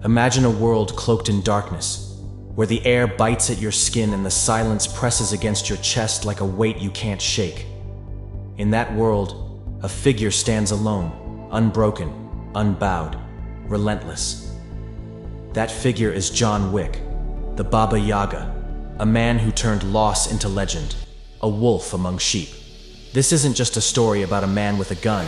Imagine a world cloaked in darkness, where the air bites at your skin and the silence presses against your chest like a weight you can't shake. In that world, a figure stands alone, unbroken, unbowed, relentless. That figure is John Wick, the Baba Yaga, a man who turned loss into legend, a wolf among sheep. This isn't just a story about a man with a gun.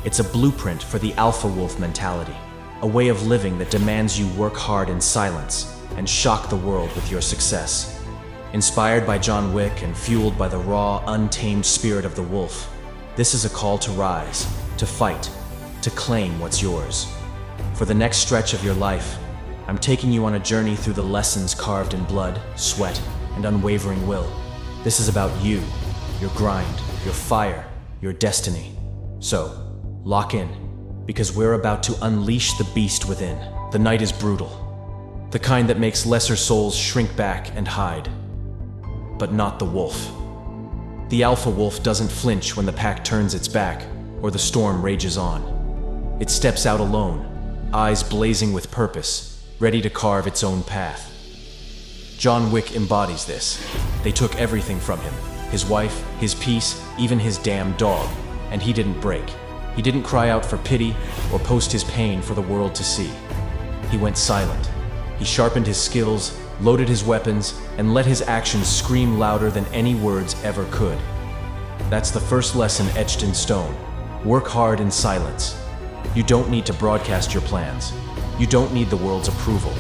It's a blueprint for the alpha wolf mentality, a way of living that demands you work hard in silence and shock the world with your success. Inspired by John Wick and fueled by the raw, untamed spirit of the wolf, this is a call to rise, to fight, to claim what's yours. For the next stretch of your life, I'm taking you on a journey through the lessons carved in blood, sweat, and unwavering will. This is about you, your grind, your fire, your destiny. So, lock in, because we're about to unleash the beast within. The night is brutal, the kind that makes lesser souls shrink back and hide. But not the wolf. The alpha wolf doesn't flinch when the pack turns its back or the storm rages on. It steps out alone, eyes blazing with purpose, ready to carve its own path. John Wick embodies this. They took everything from him, his wife, his peace, even his damn dog, and he didn't break. He didn't cry out for pity or post his pain for the world to see. He went silent. He sharpened his skills, loaded his weapons, and let his actions scream louder than any words ever could. That's the first lesson etched in stone. Work hard in silence. You don't need to broadcast your plans. You don't need the world's approval.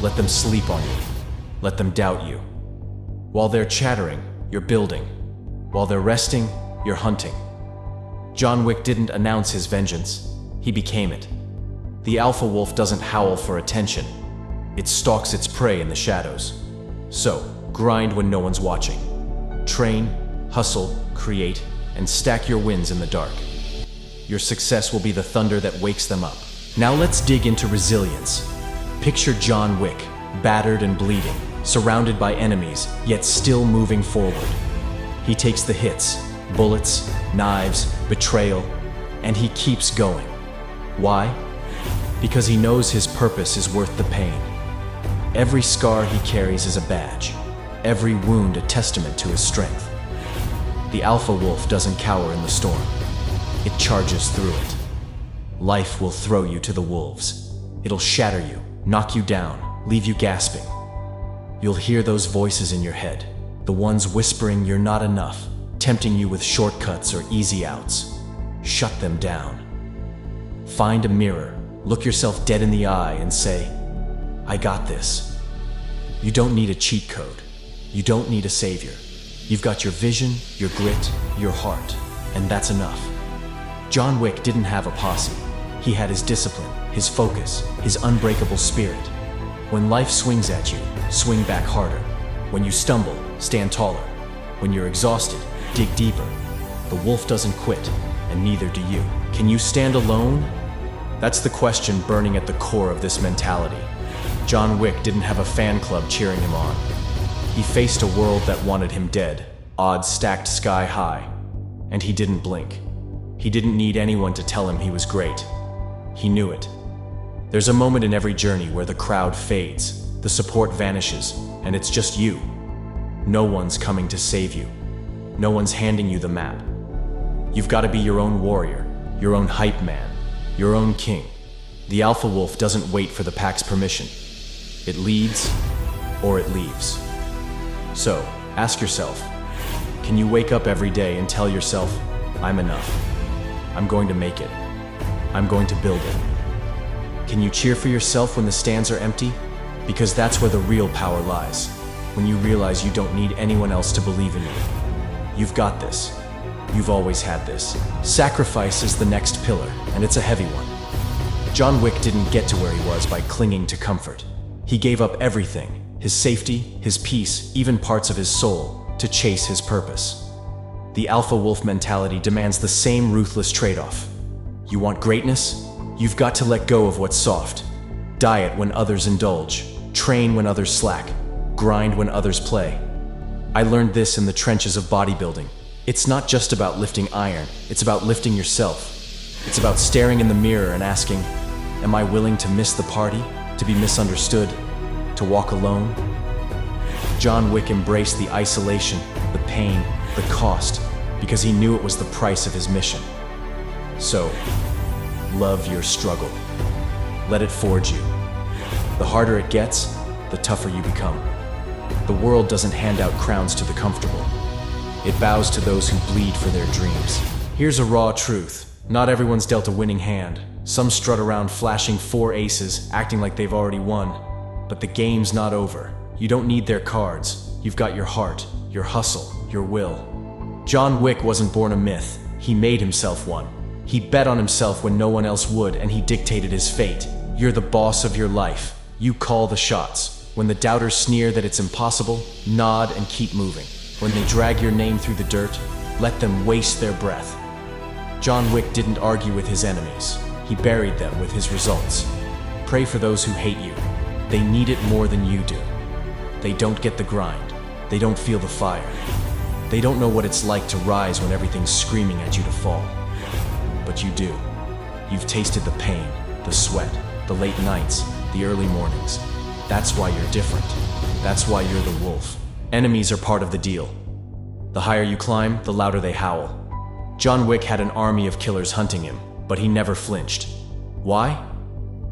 Let them sleep on you. Let them doubt you. While they're chattering, you're building. While they're resting, you're hunting. John Wick didn't announce his vengeance. He became it. The alpha wolf doesn't howl for attention. It stalks its prey in the shadows. So, grind when no one's watching. Train, hustle, create, and stack your wins in the dark. Your success will be the thunder that wakes them up. Now let's dig into resilience. Picture John Wick, battered and bleeding, surrounded by enemies, yet still moving forward. He takes the hits, bullets, knives, betrayal, and he keeps going. Why? Because he knows his purpose is worth the pain. Every scar he carries is a badge, every wound a testament to his strength. The alpha wolf doesn't cower in the storm. It charges through it. Life will throw you to the wolves. It'll shatter you, knock you down, leave you gasping. You'll hear those voices in your head, the ones whispering you're not enough, tempting you with shortcuts or easy outs. Shut them down. Find a mirror, look yourself dead in the eye and say, I got this. You don't need a cheat code. You don't need a savior. You've got your vision, your grit, your heart, and that's enough. John Wick didn't have a posse. He had his discipline, his focus, his unbreakable spirit. When life swings at you, swing back harder. When you stumble, stand taller. When you're exhausted, dig deeper. The wolf doesn't quit, and neither do you. Can you stand alone? That's the question burning at the core of this mentality. John Wick didn't have a fan club cheering him on. He faced a world that wanted him dead, odds stacked sky high, and he didn't blink. He didn't need anyone to tell him he was great. He knew it. There's a moment in every journey where the crowd fades, the support vanishes, and it's just you. No one's coming to save you. No one's handing you the map. You've got to be your own warrior, your own hype man, your own king. The alpha wolf doesn't wait for the pack's permission. It leads, or it leaves. So, ask yourself, can you wake up every day and tell yourself, I'm enough. I'm going to make it. I'm going to build it. Can you cheer for yourself when the stands are empty? Because that's where the real power lies. When you realize you don't need anyone else to believe in you. You've got this. You've always had this. Sacrifice is the next pillar, and it's a heavy one. John Wick didn't get to where he was by clinging to comfort. He gave up everything, his safety, his peace, even parts of his soul, to chase his purpose. The alpha wolf mentality demands the same ruthless trade-off. You want greatness? You've got to let go of what's soft. Diet when others indulge, train when others slack, grind when others play. I learned this in the trenches of bodybuilding. It's not just about lifting iron, it's about lifting yourself. It's about staring in the mirror and asking, am I willing to miss the party, to be misunderstood, to walk alone. John Wick embraced the isolation, the pain, the cost, because he knew it was the price of his mission. So, love your struggle. Let it forge you. The harder it gets, the tougher you become. The world doesn't hand out crowns to the comfortable. It bows to those who bleed for their dreams. Here's a raw truth. Not everyone's dealt a winning hand. Some strut around flashing 4 aces, acting like they've already won. But the game's not over. You don't need their cards. You've got your heart, your hustle, your will. John Wick wasn't born a myth. He made himself one. He bet on himself when no one else would, and he dictated his fate. You're the boss of your life. You call the shots. When the doubters sneer that it's impossible, nod and keep moving. When they drag your name through the dirt, let them waste their breath. John Wick didn't argue with his enemies. He buried them with his results. Pray for those who hate you. They need it more than you do. They don't get the grind. They don't feel the fire. They don't know what it's like to rise when everything's screaming at you to fall. But you do. You've tasted the pain, the sweat, the late nights, the early mornings. That's why you're different. That's why you're the wolf. Enemies are part of the deal. The higher you climb, the louder they howl. John Wick had an army of killers hunting him, but he never flinched. Why?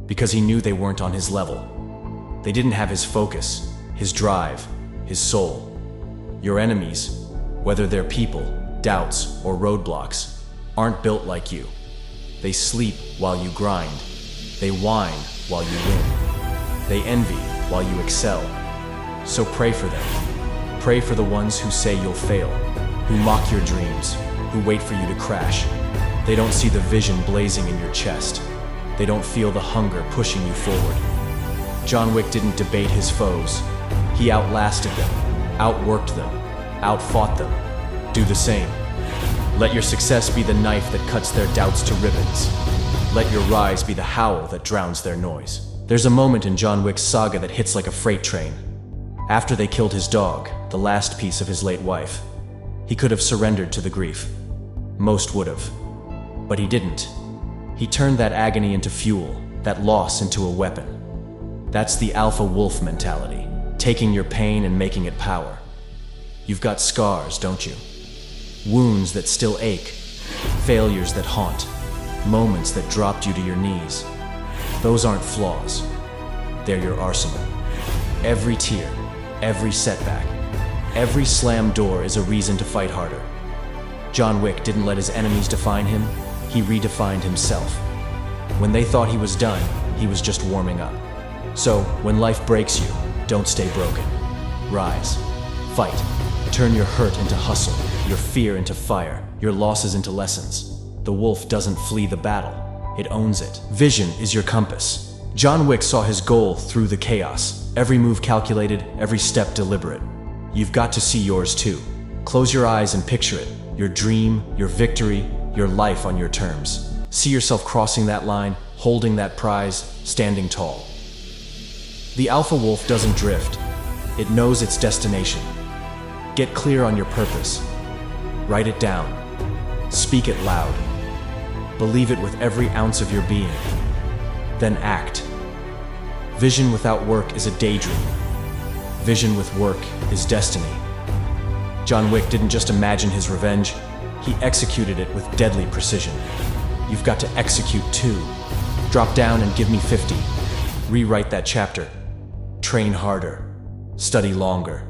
Because he knew they weren't on his level. They didn't have his focus, his drive, his soul. Your enemies, whether they're people, doubts, or roadblocks, aren't built like you. They sleep while you grind. They whine while you win. They envy while you excel. So pray for them. Pray for the ones who say you'll fail, who mock your dreams, who wait for you to crash. They don't see the vision blazing in your chest. They don't feel the hunger pushing you forward. John Wick didn't debate his foes. He outlasted them, outworked them, outfought them. Do the same. Let your success be the knife that cuts their doubts to ribbons. Let your rise be the howl that drowns their noise. There's a moment in John Wick's saga that hits like a freight train. After they killed his dog, the last piece of his late wife, he could have surrendered to the grief. Most would have. But he didn't. He turned that agony into fuel, that loss into a weapon. That's the alpha wolf mentality, taking your pain and making it power. You've got scars, don't you? Wounds that still ache, failures that haunt, moments that dropped you to your knees. Those aren't flaws. They're your arsenal. Every tear, every setback, every slammed door is a reason to fight harder. John Wick didn't let his enemies define him. He redefined himself. When they thought he was done, he was just warming up. So, when life breaks you, don't stay broken. Rise. Fight. Turn your hurt into hustle, your fear into fire, your losses into lessons. The wolf doesn't flee the battle. It owns it. Vision is your compass. John Wick saw his goal through the chaos. Every move calculated, every step deliberate. You've got to see yours too. Close your eyes and picture it. Your dream, your victory, your life on your terms. See yourself crossing that line, holding that prize, standing tall. The alpha wolf doesn't drift. It knows its destination. Get clear on your purpose. Write it down. Speak it loud. Believe it with every ounce of your being. Then act. Vision without work is a daydream. Vision with work is destiny. John Wick didn't just imagine his revenge, he executed it with deadly precision. You've got to execute too. Drop down and give me 50. Rewrite that chapter. Train harder. Study longer.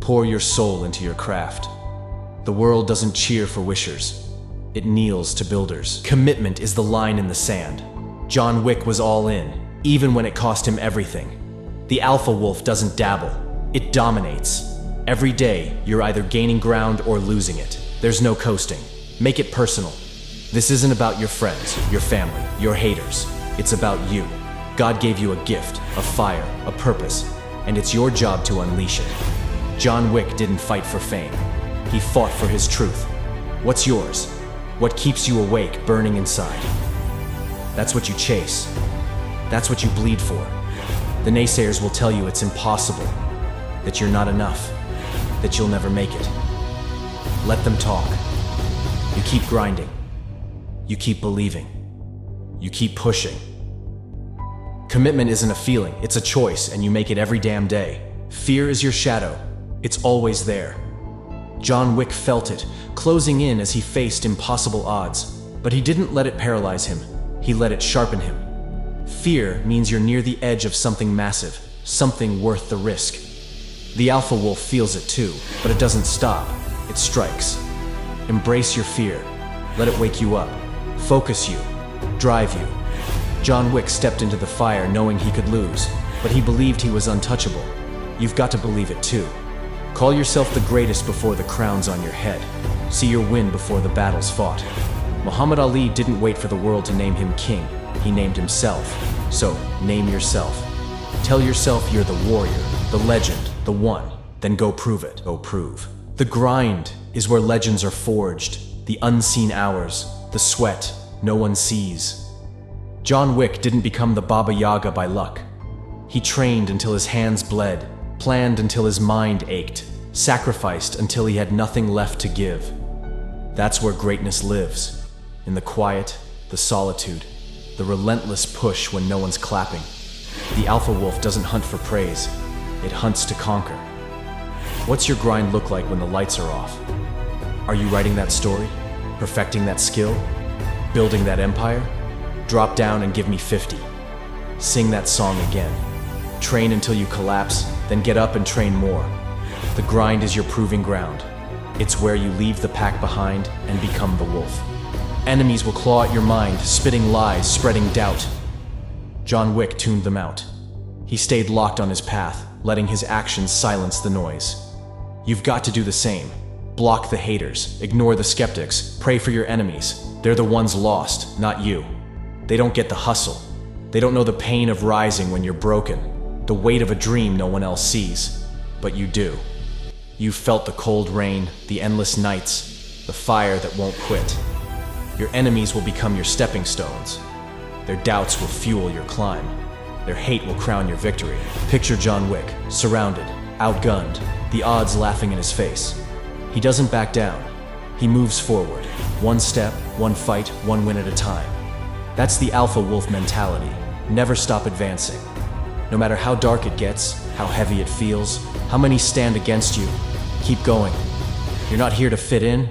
Pour your soul into your craft. The world doesn't cheer for wishers. It kneels to builders. Commitment is the line in the sand. John Wick was all in, even when it cost him everything. The alpha wolf doesn't dabble. It dominates. Every day, you're either gaining ground or losing it. There's no coasting. Make it personal. This isn't about your friends, your family, your haters. It's about you. God gave you a gift, a fire, a purpose, and it's your job to unleash it. John Wick didn't fight for fame. He fought for his truth. What's yours? What keeps you awake, burning inside? That's what you chase. That's what you bleed for. The naysayers will tell you it's impossible, that you're not enough, that you'll never make it. Let them talk. You keep grinding. You keep believing. You keep pushing. Commitment isn't a feeling, it's a choice, and you make it every damn day. Fear is your shadow. It's always there. John Wick felt it, closing in as he faced impossible odds. But he didn't let it paralyze him. He let it sharpen him. Fear means you're near the edge of something massive, something worth the risk. The alpha wolf feels it too, but it doesn't stop. It strikes. Embrace your fear. Let it wake you up. Focus you. Drive you. John Wick stepped into the fire knowing he could lose, but he believed he was untouchable. You've got to believe it too. Call yourself the greatest before the crown's on your head. See your win before the battle's fought. Muhammad Ali didn't wait for the world to name him king. He named himself. So, name yourself. Tell yourself you're the warrior, the legend, the one. Then go prove it. Go prove. The grind is where legends are forged. The unseen hours, the sweat no one sees. John Wick didn't become the Baba Yaga by luck. He trained until his hands bled, planned until his mind ached, sacrificed until he had nothing left to give. That's where greatness lives. In the quiet, the solitude, the relentless push when no one's clapping. The alpha wolf doesn't hunt for praise, it hunts to conquer. What's your grind look like when the lights are off? Are you writing that story? Perfecting that skill? Building that empire? Drop down and give me 50. Sing that song again. Train until you collapse, then get up and train more. The grind is your proving ground. It's where you leave the pack behind and become the wolf. Enemies will claw at your mind, spitting lies, spreading doubt. John Wick tuned them out. He stayed locked on his path, letting his actions silence the noise. You've got to do the same. Block the haters, ignore the skeptics, pray for your enemies. They're the ones lost, not you. They don't get the hustle. They don't know the pain of rising when you're broken, the weight of a dream no one else sees. But you do. You've felt the cold rain, the endless nights, the fire that won't quit. Your enemies will become your stepping stones. Their doubts will fuel your climb. Their hate will crown your victory. Picture John Wick, surrounded, outgunned, the odds laughing in his face. He doesn't back down. He moves forward, one step, one fight, one win at a time. That's the alpha wolf mentality. Never stop advancing. No matter how dark it gets, how heavy it feels, how many stand against you, keep going. You're not here to fit in.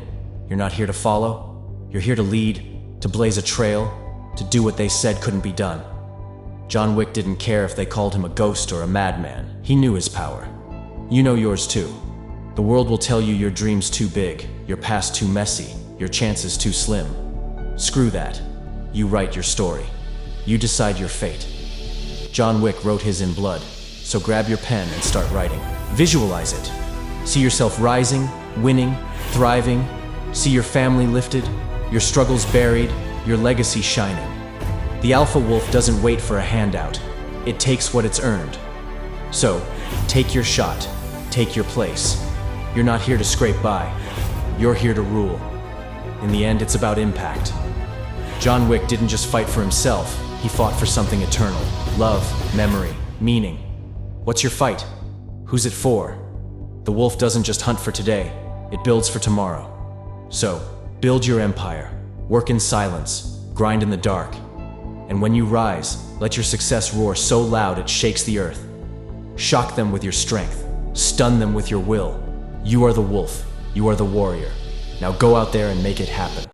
You're not here to follow. You're here to lead, to blaze a trail, to do what they said couldn't be done. John Wick didn't care if they called him a ghost or a madman. He knew his power. You know yours too. The world will tell you your dream's too big, your past too messy, your chances too slim. Screw that. You write your story. You decide your fate. John Wick wrote his in blood, so grab your pen and start writing. Visualize it. See yourself rising, winning, thriving. See your family lifted, your struggles buried, your legacy shining. The alpha wolf doesn't wait for a handout. It takes what it's earned. So, take your shot. Take your place. You're not here to scrape by. You're here to rule. In the end, it's about impact. John Wick didn't just fight for himself. He fought for something eternal. Love, memory, meaning. What's your fight? Who's it for? The wolf doesn't just hunt for today. It builds for tomorrow. So, build your empire. Work in silence. Grind in the dark. And when you rise, let your success roar so loud it shakes the earth. Shock them with your strength. Stun them with your will. You are the wolf. You are the warrior. Now go out there and make it happen.